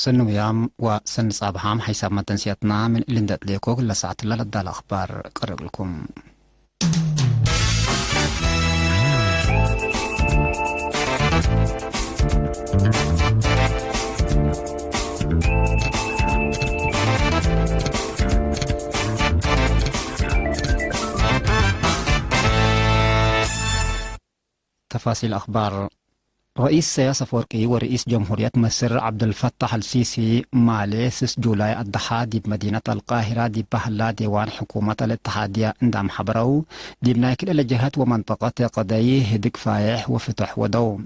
سنو يام وسن صابحام حساب ما تنسيتنا من لندت ليكوك لساعة للدى الأخبار قرب لكم. تفاصيل أخبار. رئيس سياسة فورقي ورئيس جمهورية مصر عبد الفتاح السيسي مالي 6 جولاي الضحى دي بمدينة القاهرة دي بهلا ديوان حكومة الاتحادية اندام حبرو دي بناكل الجهات ومنطقة قضايا هدك فايح وفتح ودو.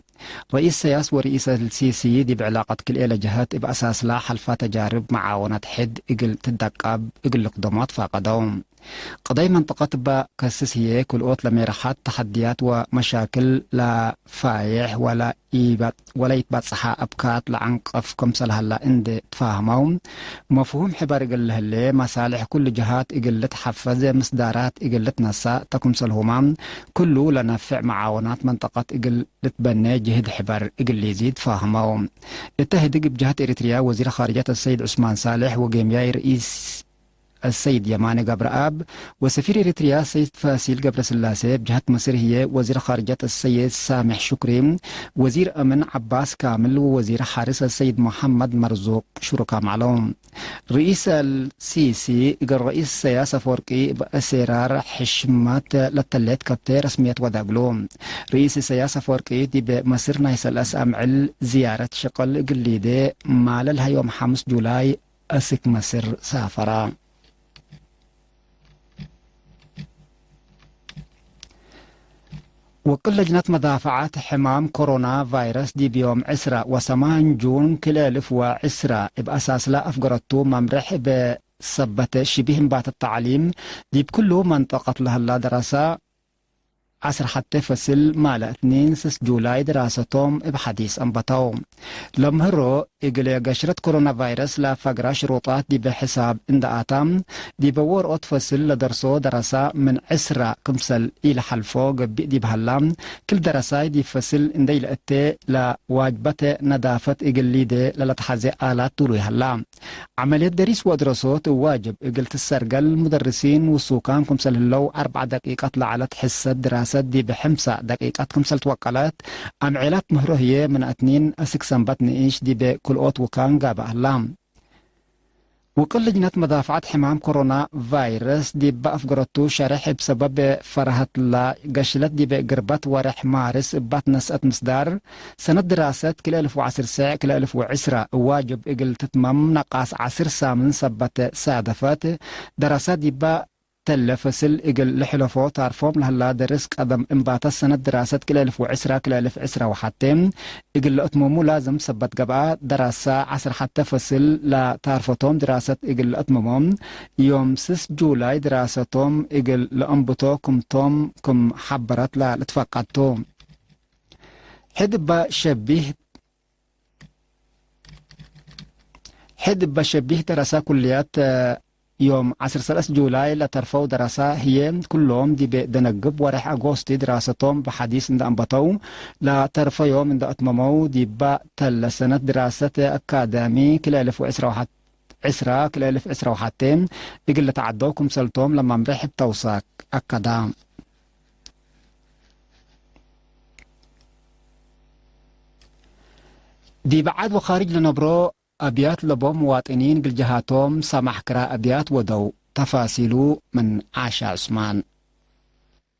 رئيس سياسة ورئيس السيسي دي بعلاقة كل الجهات بأساس لا حلفة تجارب معاونة حد اقل تدقاب اقل قدمات فاقدوم. قضايا منطقة بكسس هي كل أوت لميرحات تحديات ومشاكل لا فايح ولا يتبات صحا أبكات لعنقف كمسل هلا اند تفاهمون مفهوم حبار إقل هالي مصالح كل جهات إقل تحفز مصدارات إقل تنسى تكمسل همام كله لنفع معاونات منطقة إقل تبني جهد حبار إقل يزيد فاهمون. اتهد بجهة إريتريا وزير خارجية السيد عثمان صالح وقيمياي رئيس السيد يماني قبرآب وسفير إريتريا سيد فاسيل قبر سلاسي بجهة مصر هي وزير خارجية السيد سامح شكري وزير أمن عباس كامل ووزير حارس السيد محمد مرزوق شركاء معلوم. رئيس السيسي قال رئيس سياسة فورقي بأسرار حشمات للتلات كبتي رسمية وداقلوم. رئيس سياسة فورقي دي بمصر نايس الأسامع زيارة شقل قليدي مال يوم 5 جولاي أسك مصر سافرا. وكل لجنة مدافعات حمام كورونا فيروس دي بيوم 10 جون كل 1010 بأساس لا أفقرتو ممرح بسبت شبه مبات التعليم دي بكل منطقة لها لا دراسة 10 حتى فصل مال 2 جولاي دراستهم بحديث أنبطاو. لمهرو إقلي قشرة كورونا فيروس لا فقرة شروطات دي بحساب اندقاتام دي بور فصل لدرسو دراسة من 10 كمسل إلى حلفو قبئ دي بهالام كل دراسة دي فصل اندي لأتي لواجبة ندافة إقلي دي للتحزي آلات طولي هالام. عملية دريس ودراسوت واجب إقلت السرقل المدرسين والسوكان كمسل اللو 4 دقيقات لعلى حصة دراسة دي بحمسة دقيقات كمسل توقلات أم علاق مهروهية من 2 سنبات نئيش دي بكل أوت وكان قابع اللام. وكل لجنة مدافعات حمام كورونا فيروس دي بأفقرتو شرح بسبب فرهة لا قشلت دي بقربات ورح مارس بات نسأت مصدار سنة دراسة كل 1010 ساعة كل 1010 واجب إقل تتمم نقاس 10 سامن سبت سادفات دراسات دي تلفسل إقل لحلفو تعرفهم لهلا درس قدم انبات السنة دراسة كل 1010 كل 1010 وحتى إقل أتممو لازم سبت قبعة دراسة 10 حتى فصل لا تعرفتهم دراسة إقل أتممهم يوم 6 جولاي دراستهم إقل لأنبطو كم كم حبرت لا لتفقدتهم حد بشبيه دراسة كليات يوم 10 جولاي لترفو دراسة هي كلهم دي بدنقب ورح أغسطي دراستهم بحديث عند أنبطو لا ترفو يوم عند أتممو دي بتل سنة دراسة أكاديمي كل 1010 كل 1010 وحتى يقل تعدوكم سلتهم لما مرحب توساك أكادام. دي بعد وخارج لنبرو أبيات لبو مواطنين بالجهاتهم سمح كرا أبيات ودو تفاصيلو من عاشا عثمان.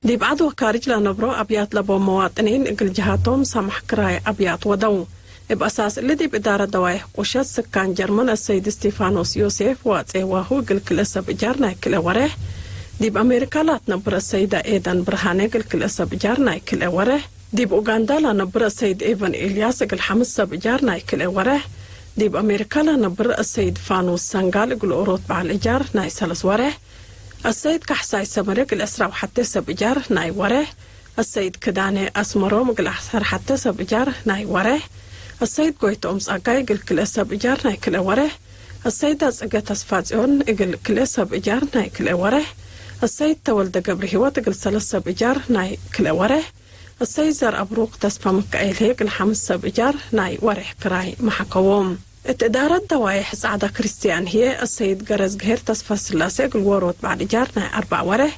دي بعد وخارج لنبرو أبيات لبو مواطنين بالجهاتهم سمح كرا أبيات ودو بأساس اللي دي بإدارة دوايح قشات سكان جرمان السيد ستيفانوس يوسف واتسيواهو كلسة بجارنا كلا وريه دي بأمريكا لا تنبر السيدة إيدان برهاني كلسة بجارنا كلا وريه دي بأوغندا لا نبر السيد إيفان إلياس الحمسة بجارنا كلا وريه دي بأمريكا لا نبر السيد فانوس سانغال يقول أوروت بعد الإيجار ناي سلس وره السيد كحساي سمريق الأسرة وحتى سبجار ناي وره السيد كداني أسمرو مقل أحسر حتى سبجار ناي وره السيد قويت أمس أقاي يقول كل سبجار ناي كل وره السيد أسقى تسفاتيون يقول كل سبجار ناي كل وره السيد تولد قبره هوات يقول سلس سبجار ناي كل وره السيد زار أبروق تسفى مكايل هيك الحمس سبجار ناي وره كراي محكوم اتدارت دوايح سعادة كريستيان هي السيد جرز جهير تصفى سلاسة قل وروت بعد جارنا 4 وره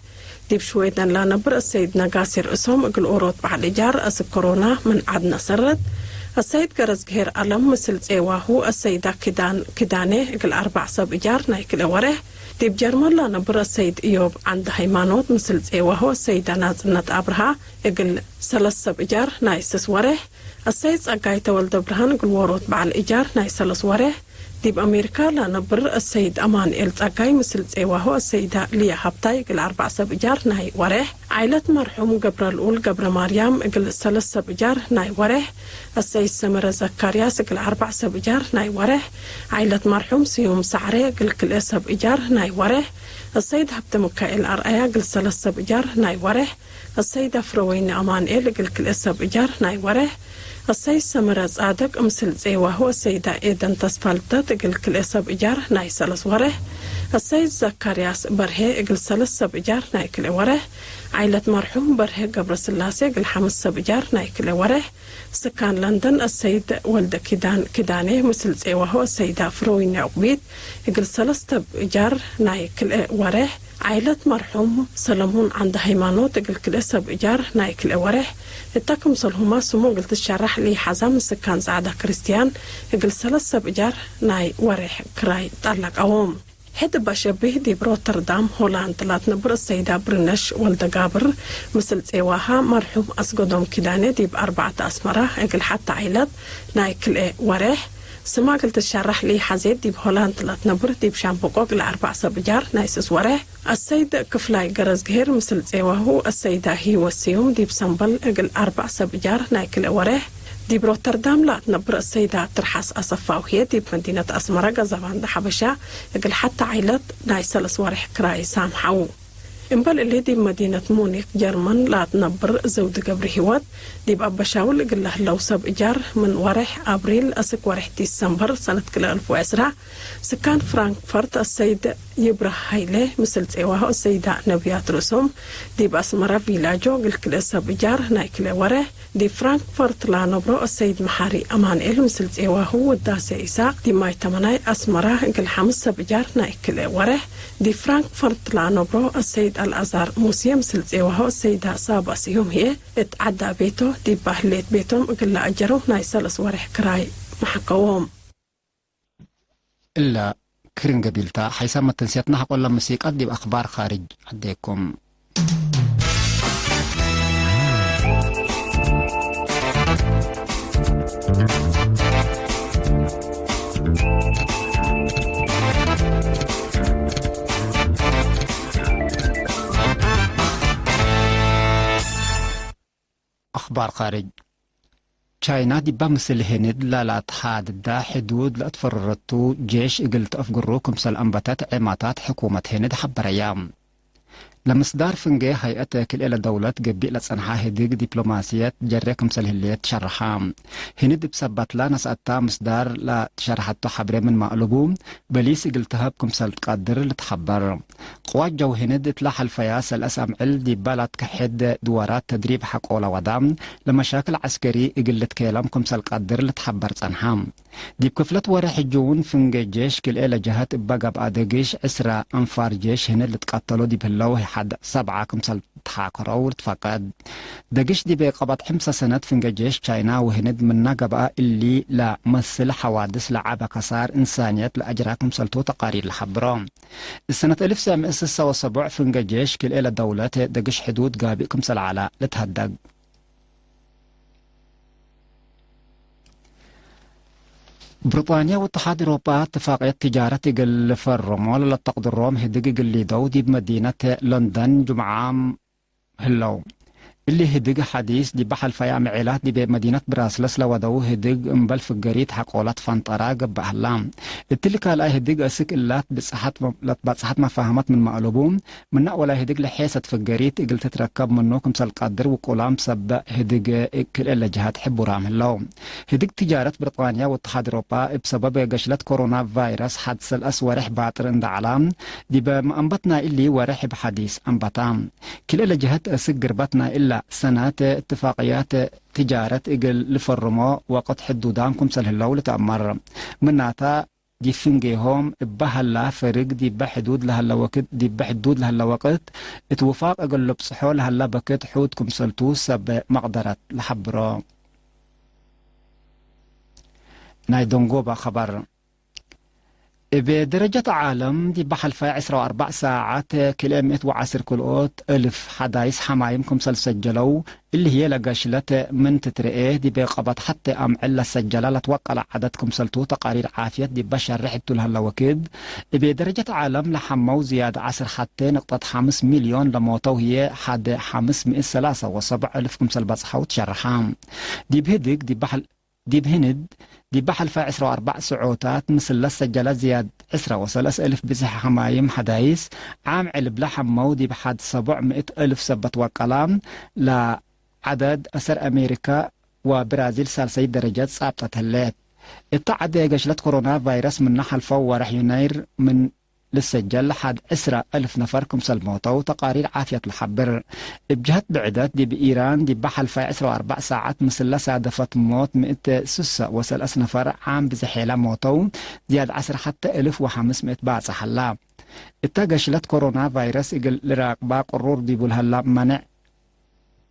ديب شويدنا لا نبر السيد نقاسر اسهم قل وروت بعد جار أس كورونا من عدنا سرد السيد جرز جهير ألم مثل زيواهو السيدة كدانه قل 4 سب جارنا كل وره ديب جرمال لا نبر السيد إيوب عند هيمانوت مثل زيواهو السيدة نازنت أبرها قل 3 سب جار نايسس وره السيد أقاي تولد برهان قل وروت بعد إيجار نايسلس وره ديب أمريكا لا نبر السيد أمان إلت أقاي مثل زيواهو السيدة ليا حبتاي قل 4 سب جار ناي وره عائلة مرحوم قبر الأول قبر مريم قل 3 سب جار ناي وره السيد سمر زكارياس قل 4 سب جار ناي وره عائلة مرحوم سيوم سعري قل كل سب جار ناي وره السيد هبت مكائل أرأيا قل 3 سب جار ناي وره السيدة فروين أمان إل قل كل سب جار ناي وره السيد سمر زادق مثل زيواهو السيدة إيدن تصفالتت قل كل سب جار ناي سلس وره السيد زكارياس برهي قل 3 سب جار ناي كل وره عائلة مرحوم برهي قبر سلاسي قل 5 سب جار ناي كل وره سكان لندن السيد ولد كدانه مثل زيواهو السيدة فروين عقبيت قل 3 سب جار ناي كل وره عائلة مرحوم سلمون عند هيمانوت قل كل سب جار ناي كل وره التاكم صلهما سمو قلت الشرح لي حزام سكان سعادة كريستيان قل 3 سب جار ناي وره كراي طلق أوم هد بشبه دي بروتردام هولاند 3 نبر السيدة برنش ولد قابر مثل زيواها مرحوم أسقدهم كدانة دي ب4 أسمرة قل حتى عائلة ناي كل وره سما قلت الشرح لي حزيد دي بهولاند 3 نبر دي بشامبوكو قل 4 سب جار نايسس وره السيد كفلاي جرز جهير مثل زيواهو السيدة هي والسيوم دي بسنبل قل 4 سب جار ناي كل وره دي بروتردام لا نبر السيدة ترحس أصفاوهية دي بمدينة أسمرة زبان حبشة قل حتى عائلة نايسلس ورح كراي سامحو إنبال اللي دي مدينة مونيخ جرمان لا تنبر زود قبر هوات دي بأبا شاول قل له لو سب إجار من ورح أبريل أسك ورح ديسمبر سنة كل 2010 سكان فرانكفورت السيد يبره هايله مثل زيواها السيدة نبيات رسوم دي بأسمرة فيلاجو قل كل سب إجار ناي كل ورح دي فرانكفورت لا نبرو السيد محاري أمان إل مثل زيواهو وداسة إساق دي ماي تمناي أسمرة قل 5 سب إجار ناي كل ورح دي فرانكفورت لا نبرو السيد الأزهر موسى مثل زيواهو السيدة صابة سيوم هي اتعدى بيته دي بهليت بيتهم قل أجرو نايسلس ورح كراي محكوهم إلا كرين قبيلتا حيسام التنسيتنا حقول لما موسيقى دي بأخبار خارج عديكم أخبار خارج تشاينا دي بمثل هند لا تحاد دا حدود لا تفررتو جيش قلت أفقروكم سل أنبتات عماتات حكومة هند حبر أيام لمصدار فنجي هيئة كل إلى دولة قبيلة صنحة هديق دبلوماسيات جريكم سلهلية تشرحام هند بسبت لا نسأتا مصدار لا تشرحتو حبري من مقلبو بليس قلتها بكم سل تقدر لتحبر قوات جو هند تلاح الفياس الأسام عل دي بالات كحد دوارات تدريب حقولا ودام لمشاكل عسكري قلت كلامكم سل قدر لتحبر صنحام دي بكفلة ورح الجون فنجي جيش كل إلى جهات بقب آدقيش عسرة أنفار جيش هند اللي تقتلوا دي باللوه حد 7 كمسل تحاكروا تفقد دقش دي بقبط 5 سنة فنجي جيش تشاينا وهند من نقبة اللي لا مثل حوادث لعبة كسار إنسانيات لأجراكم سلتو تقارير الحبرام السنة 1976 فنجي جيش كل إلى دولات دقش حدود قابئكم سل علاء لتهدق بريطانيا واتحاد أوروبا اتفاقية تجارة قل فرمول لتقدر روم هدق اللي دودي بمدينة لندن جمعة هلو اللي هدق حديث دي بحل فيام عيلات دي بمدينة براسلس لودو هدق مبل في الجريد حقولات فانطرا قب أهلام التلك لا هدق أسك اللات بصحت مفاهمات من مقلوبهم من ولا هدق لحيسة في الجريد قلت تتركب منوكم سالقدر وقولام سب هدق كل اللي جهات حبوا رام هلو هدق تجارة بريطانيا واتحاد أوروبا بسبب قشلة كورونا فيروس حدث الأسورح باطر عند علام دي بمأنبتنا اللي ورح بحديث أنبطام كل اللي جهات أسك قربتنا إلا سنة اتفاقيات تجارة إجل لفرمو وقد حدودان كمسل هلو لتأمر مناتا دي فنجيهم بهلا فرق دي بحدود لهلا وقت دي بحدود لهلا وقت اتوفاق أجل لبصحو لهلا بكت حود كمسلتو سب مقدرة لحبرو نايدونغوبا خبر بدرجة عالم دي بحل في 4 ساعات كيلومتر وعسر كلوت ألف حدايس حمايمكم سجلوا اللي هي لقاشلت من تترئيه دي بقبض حتى أم علا سجلة لتوقع عددكم سلتو تقارير عافية دي بشر رحبتو لهلا وكيد بدرجة عالم لحمو زيادة عسر حتى نقطة 5 مليون لموتو هي حد 503 ألفكم سلبصحة وتشرحام دي بهدك دي بهند دي بحل في 4 سعوتات مثل لسجلة زياد 10 ألف بزح حمايم حدايس عام علب لحمو دي بحد 700 ألف سبت وكلام لعدد أسر أمريكا وبرازيل سالسي درجات صابتة هلات التعد قشلت كورونا فيروس من نحل فورح يناير من للسجل لحد 10,000 نفر كمسل موتى وتقارير عافية الحبر بجهة بعدات دي بإيران دي بحل في 4 ساعات مثل لسادفت موت 106 نفر عام بزحيلة موتى زياد 10 حتى 1500 بعد سحلا التاقشلت كورونا فيروس إقل لراقبا قرور دي بولهلا منع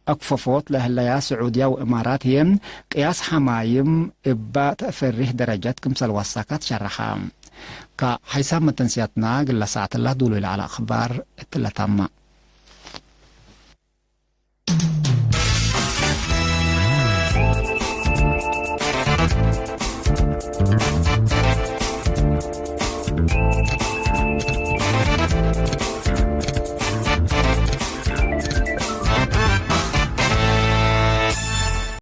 أكففوت لهلا سعودية وإمارات هي قياس حمايم إبا تأفريه درجات كمسل وساكات شرحام كحيسام من تنسياتنا قل ساعة الله دولو على أخبار التلتامة